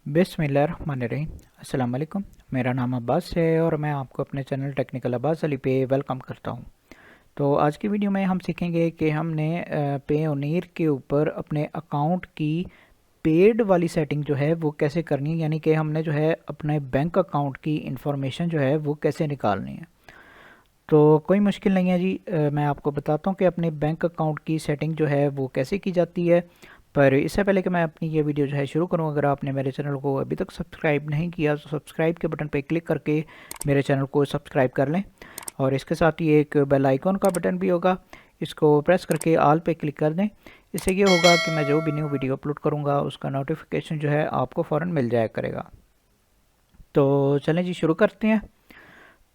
बिस्मिल्लाहिर्रहमानिर्रहीम। अस्सलाम वालेकुम। मेरा नाम अब्बास है और मैं आपको अपने चैनल टेक्निकल अब्बास अली पे वेलकम करता हूँ। तो आज की वीडियो में हम सीखेंगे कि हमने पेयोनीर के ऊपर अपने अकाउंट की पेड वाली सेटिंग जो है वो कैसे करनी है, यानी कि हमने जो है अपने बैंक अकाउंट की इंफॉर्मेशन जो है वो कैसे निकालनी है। तो कोई मुश्किल नहीं है जी, मैं आपको बताता हूँ कि अपने बैंक अकाउंट की सेटिंग जो है वो कैसे की जाती है। पर इससे पहले कि मैं अपनी ये वीडियो जो है शुरू करूँ, अगर आपने मेरे चैनल को अभी तक सब्सक्राइब नहीं किया तो सब्सक्राइब के बटन पर क्लिक करके मेरे चैनल को सब्सक्राइब कर लें। और इसके साथ ही एक बेल आइकॉन का बटन भी होगा, इसको प्रेस करके ऑल पे क्लिक कर दें। इससे ये होगा कि मैं जो भी न्यू वीडियो अपलोड करूँगा उसका नोटिफिकेशन जो है आपको फ़ौरन मिल जाया करेगा। तो चलें जी, शुरू करते हैं।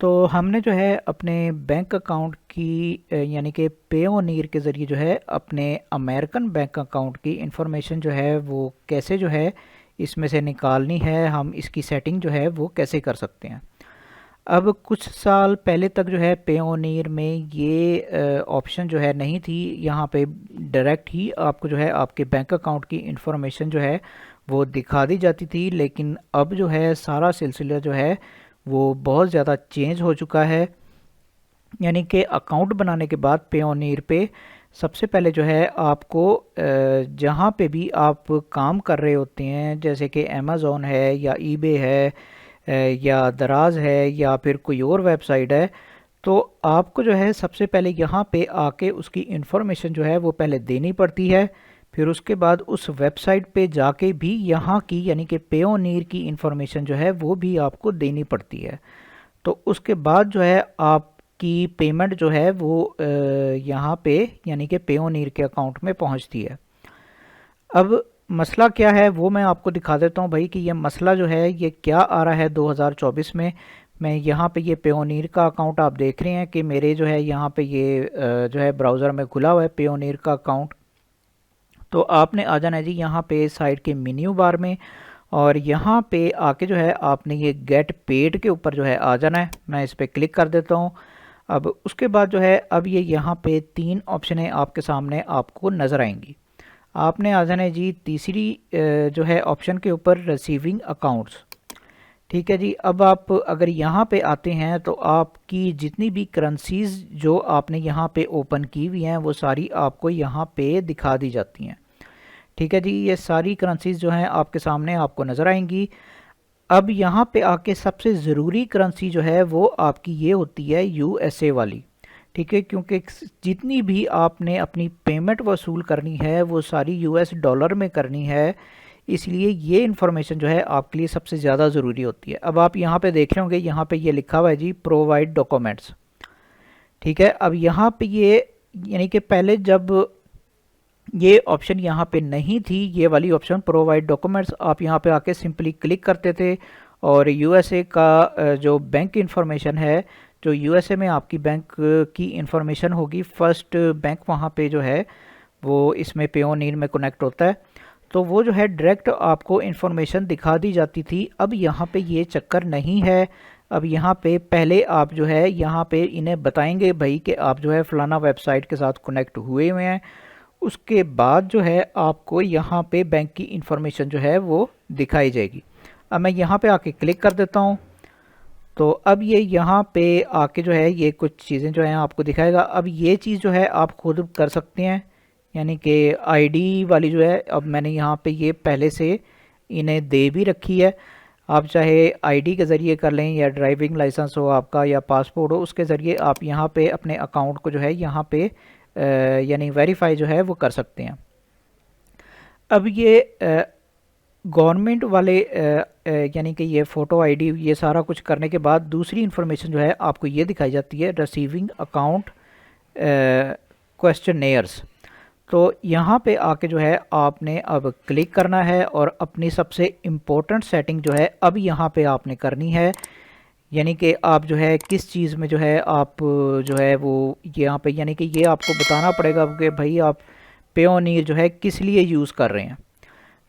तो हमने जो है अपने बैंक अकाउंट की यानी कि पेयोनीर के ज़रिए जो है अपने अमेरिकन बैंक अकाउंट की इंफॉर्मेशन जो है वो कैसे जो है इसमें से निकालनी है, हम इसकी सेटिंग जो है वो कैसे कर सकते हैं। अब कुछ साल पहले तक जो है पेयोनीर में ये ऑप्शन जो है नहीं थी, यहाँ पे डायरेक्ट ही आपको जो है आपके बैंक अकाउंट की इंफॉर्मेशन जो है वो दिखा दी जाती थी। लेकिन अब जो है सारा सिलसिला जो है वो बहुत ज़्यादा चेंज हो चुका है। यानी कि अकाउंट बनाने के बाद पेयोनीर पे सबसे पहले जो है आपको जहाँ पे भी आप काम कर रहे होते हैं, जैसे कि अमेज़ॉन है या ईबे है या दराज है या फिर कोई और वेबसाइट है, तो आपको जो है सबसे पहले यहाँ पे आके उसकी इंफॉर्मेशन जो है वो पहले देनी पड़ती है। फिर उसके बाद उस वेबसाइट पे जाके भी यहाँ की यानी कि पेयोनीर की इंफॉर्मेशन जो है वो भी आपको देनी पड़ती है। तो उसके बाद जो है आपकी पेमेंट जो है वो यहाँ पे यानी कि पेयोनीर के अकाउंट में पहुँचती है। अब मसला क्या है वो मैं आपको दिखा देता हूँ भाई, कि ये मसला जो है ये क्या आ रहा है 2024 में। मैं यहाँ पे ये पेयोनीर का अकाउंट आप देख रहे हैं कि मेरे जो है यहाँ पे ये जो है ब्राउज़र में खुला हुआ है पेयोनीर का अकाउंट। तो आपने आ जाना है जी यहाँ पे साइड के मेन्यू बार में, और यहाँ पे आके जो है आपने ये गेट पेड के ऊपर जो है आ जाना है। मैं इस पर क्लिक कर देता हूँ। अब उसके बाद जो है अब ये यहाँ पे 3 ऑप्शनें आपके सामने आपको नज़र आएंगी। आपने आ जाना है जी तीसरी जो है ऑप्शन के ऊपर रिसीविंग अकाउंट्स। ठीक है जी, अब आप अगर यहाँ पे आते हैं तो आपकी जितनी भी करेंसीज जो आपने यहाँ पे ओपन की हुई हैं वो सारी आपको यहाँ पे दिखा दी जाती हैं। ठीक है जी, ये सारी करेंसीज जो हैं आपके सामने आपको नज़र आएंगी। अब यहाँ पे आके सबसे ज़रूरी करेंसी जो है वो आपकी ये होती है यूएसए वाली। ठीक है, क्योंकि जितनी भी आपने अपनी पेमेंट वसूल करनी है वो सारी यूएस डॉलर में करनी है, इसलिए ये इन्फॉर्मेशन जो है आपके लिए सबसे ज़्यादा ज़रूरी होती है। अब आप यहाँ पे देख रहे होंगे, यहाँ पे ये लिखा हुआ है जी प्रोवाइड डॉक्यूमेंट्स। ठीक है, अब यहाँ पे ये यानी कि पहले जब ये ऑप्शन यहाँ पे नहीं थी, ये वाली ऑप्शन प्रोवाइड डॉक्यूमेंट्स, आप यहाँ पे आके सिंपली क्लिक करते थे और यूएसए का जो बैंक इंफॉर्मेशन है, जो यूएसए में आपकी बैंक की इंफॉर्मेशन होगी, फर्स्ट बैंक वहाँ पे जो है वो इसमें पेयोनीर में कनेक्ट होता है, तो वो जो है डायरेक्ट आपको इन्फॉर्मेशन दिखा दी जाती थी। अब यहाँ पे ये चक्कर नहीं है। अब यहाँ पे पहले आप जो है यहाँ पे इन्हें बताएंगे भाई कि आप जो है फ़लाना वेबसाइट के साथ कनेक्ट हुए हुए हैं। उसके बाद जो है आपको यहाँ पे बैंक की इंफॉर्मेशन जो है वो दिखाई जाएगी। अब मैं यहाँ पे आके क्लिक कर देता हूँ, तो अब ये यहाँ पे आके जो है ये कुछ चीज़ें जो हैं आपको दिखाएगा। अब ये चीज़ जो है आप खुद कर सकते हैं, यानी कि आईडी वाली जो है अब मैंने यहाँ पे ये पहले से इन्हें दे भी रखी है। आप चाहे आईडी के ज़रिए कर लें या ड्राइविंग लाइसेंस हो आपका या पासपोर्ट हो, उसके ज़रिए आप यहाँ पे अपने अकाउंट को जो है यहाँ पे यानी वेरीफाई जो है वो कर सकते हैं। अब ये गवर्नमेंट वाले यानी कि ये फ़ोटो आईडी ये सारा कुछ करने के बाद दूसरी इन्फॉर्मेशन जो है आपको ये दिखाई जाती है रिसीविंग अकाउंट क्वेश्चनेयर्स। तो यहाँ पे आके जो है आपने अब क्लिक करना है और अपनी सबसे इम्पोर्टेंट सेटिंग जो है अब यहाँ पे आपने करनी है, यानी कि आप जो है किस चीज़ में जो है आप जो है वो यहाँ पे यानी कि ये आपको बताना पड़ेगा कि भाई आप पेयोनीर जो है किस लिए यूज़ कर रहे हैं।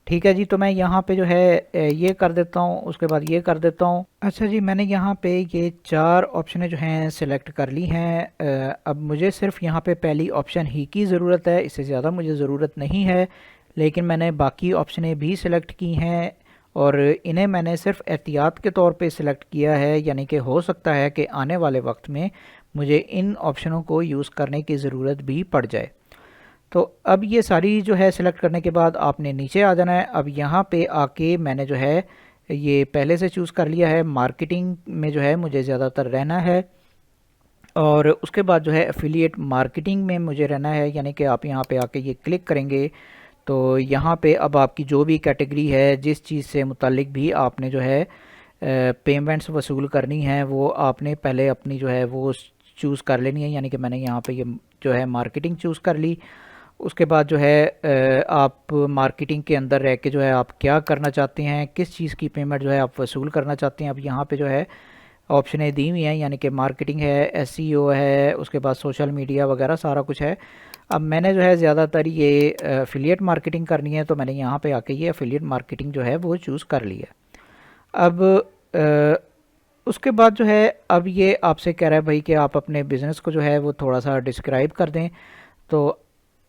ठीक है जी, तो मैं यहाँ पे जो है ये कर देता हूँ, उसके बाद ये कर देता हूँ। अच्छा जी, मैंने यहाँ पे ये 4 ऑप्शनें जो हैं सिलेक्ट कर ली हैं। अब मुझे सिर्फ यहाँ पे पहली ऑप्शन ही की ज़रूरत है, इससे ज़्यादा मुझे ज़रूरत नहीं है, लेकिन मैंने बाकी ऑप्शनें भी सिलेक्ट की हैं और इन्हें मैंने सिर्फ एहतियात के तौर पे सिलेक्ट किया है, यानी कि हो सकता है कि आने वाले वक्त में मुझे इन ऑप्शनों को यूज़ करने की ज़रूरत भी पड़ जाए। तो अब ये सारी जो है सिलेक्ट करने के बाद आपने नीचे आ जाना है। अब यहाँ पे आके मैंने जो है ये पहले से चूज़ कर लिया है, मार्केटिंग में जो है मुझे ज़्यादातर रहना है, और उसके बाद जो है एफिलिएट मार्केटिंग में मुझे रहना है। यानी कि आप यहाँ पे आके ये क्लिक करेंगे तो यहाँ पे अब आपकी जो भी कैटेगरी है, जिस चीज़ से मुतालिक भी आपने जो है पेमेंट्स वसूल करनी है, वो आपने पहले अपनी जो है वो चूज़ कर लेनी है। यानी कि मैंने यहाँ पे ये जो है मार्केटिंग चूज़ कर ली। उसके बाद जो है आप मार्केटिंग के अंदर रह के जो है आप क्या करना चाहते हैं, किस चीज़ की पेमेंट जो है आप वसूल करना चाहते हैं। अब यहाँ पे जो है ऑप्शनें दी हुई हैं, यानी कि मार्केटिंग है, एसईओ है, उसके बाद सोशल मीडिया वगैरह सारा कुछ है। अब मैंने जो है ज़्यादातर ये एफिलिएट मार्केटिंग करनी है, तो मैंने यहाँ पे आके ये एफिलिएट मार्केटिंग जो है वो चूज़ कर ली है। अब उसके बाद जो है अब ये आपसे कह रहा है भाई कि आप अपने बिज़नेस को जो है वो थोड़ा सा डिस्क्राइब कर दें। तो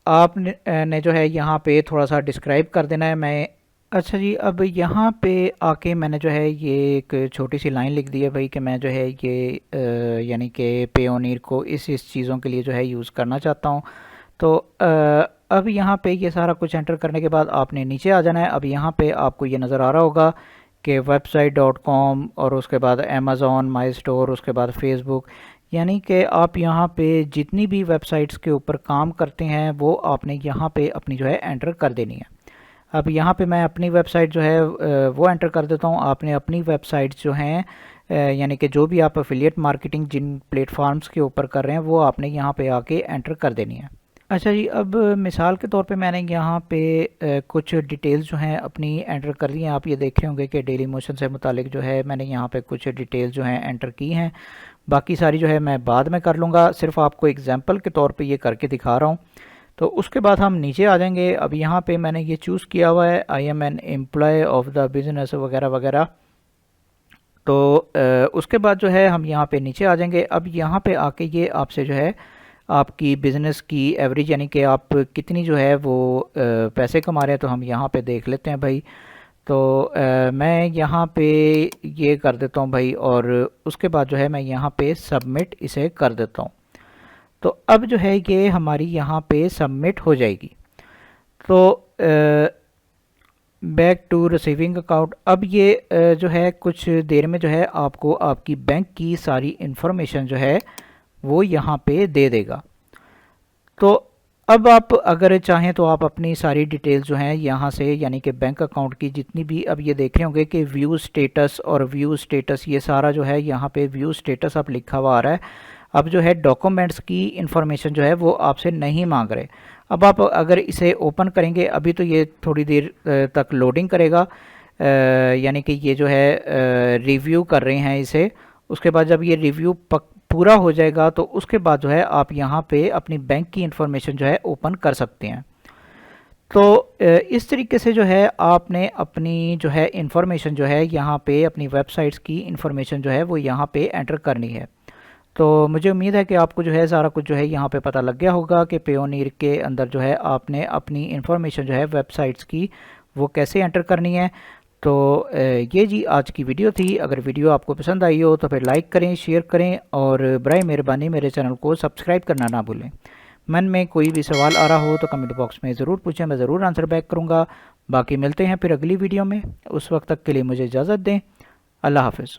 आपने ने जो है यहाँ पे थोड़ा सा डिस्क्राइब कर देना है। मैं अच्छा जी, अब यहाँ पे आके मैंने जो है ये एक छोटी सी लाइन लिख दी है भाई कि मैं जो है ये यानी कि पेयोनीर को इस चीज़ों के लिए जो है यूज़ करना चाहता हूँ। तो अब यहाँ पे ये सारा कुछ एंटर करने के बाद आपने नीचे आ जाना है। अब यहाँ पे आपको ये नज़र आ रहा होगा कि website.com और उसके बाद अमेज़ॉन माई स्टोर, उसके बाद फेसबुक, यानी कि आप यहाँ पे जितनी भी वेबसाइट्स के ऊपर काम करते हैं वो आपने यहाँ पे अपनी जो है एंटर कर देनी है। अब यहाँ पे मैं अपनी वेबसाइट जो है वो एंटर कर देता हूँ। आपने अपनी वेबसाइट जो हैं यानी कि जो भी आप एफिलिएट मार्केटिंग जिन प्लेटफॉर्म्स के ऊपर कर रहे हैं वो आपने यहाँ पे आके एंटर कर देनी है। अच्छा जी, अब मिसाल के तौर पे मैंने यहाँ पे कुछ डिटेल्स जो हैं अपनी एंटर कर दी हैं। आप ये देख रहे होंगे कि डेली मोशन से मुतालिक जो है मैंने यहाँ पे कुछ डिटेल्स जो हैं एंटर की हैं। बाकी सारी जो है मैं बाद में कर लूँगा, सिर्फ आपको एग्जांपल के तौर पे ये करके दिखा रहा हूँ। तो उसके बाद हम नीचे आ जाएंगे। अब यहाँ पे मैंने ये चूज़ किया हुआ है I am an employee of the business वगैरह वगैरह। तो उसके बाद जो है हम यहाँ पे नीचे आ जाएंगे। अब यहाँ पे आके ये आपसे जो है आपकी बिज़नेस की एवरेज, यानी कि आप कितनी जो है वो पैसे कमा रहे हैं, तो हम यहाँ पे देख लेते हैं भाई। तो मैं यहाँ पे ये कर देता हूँ भाई, और उसके बाद जो है मैं यहाँ पे सबमिट इसे कर देता हूँ। तो अब जो है ये हमारी यहाँ पे सबमिट हो जाएगी। तो बैक टू रिसीविंग अकाउंट, अब ये जो है कुछ देर में जो है आपको आपकी बैंक की सारी इन्फॉर्मेशन जो है वो यहाँ पे दे देगा। तो अब आप अगर चाहें तो आप अपनी सारी डिटेल्स जो हैं यहाँ से, यानी कि बैंक अकाउंट की जितनी भी, अब ये देख रहे होंगे कि व्यू स्टेटस और व्यू स्टेटस, ये सारा जो है यहाँ पे व्यू स्टेटस अब लिखा हुआ आ रहा है। अब जो है डॉक्यूमेंट्स की इंफॉर्मेशन जो है वो आपसे नहीं मांग रहे। अब आप अगर इसे ओपन करेंगे, अभी तो ये थोड़ी देर तक लोडिंग करेगा, यानी कि ये जो है रिव्यू कर रहे हैं इसे। उसके बाद जब ये रिव्यू पूरा हो जाएगा तो उसके बाद जो है आप यहाँ पे अपनी बैंक की इंफॉर्मेशन जो है ओपन कर सकते हैं। तो इस तरीके से जो है आपने अपनी जो है इंफॉर्मेशन जो है यहाँ पे अपनी वेबसाइट्स की इंफॉर्मेशन जो है वो यहाँ पे एंटर करनी है। तो मुझे उम्मीद है कि आपको जो है सारा कुछ जो है यहाँ पे पता लग गया होगा कि पेयोनीर के अंदर जो है आपने अपनी इंफॉर्मेशन जो है वेबसाइट्स की वो कैसे एंटर करनी है। तो ये जी आज की वीडियो थी। अगर वीडियो आपको पसंद आई हो तो फिर लाइक करें, शेयर करें, और बराए मेहरबानी मेरे चैनल को सब्सक्राइब करना ना भूलें। मन में कोई भी सवाल आ रहा हो तो कमेंट बॉक्स में ज़रूर पूछें, मैं ज़रूर आंसर बैक करूँगा। बाकी मिलते हैं फिर अगली वीडियो में, उस वक्त तक के लिए मुझे इजाज़त दें। अल्लाह हाफ़िज़।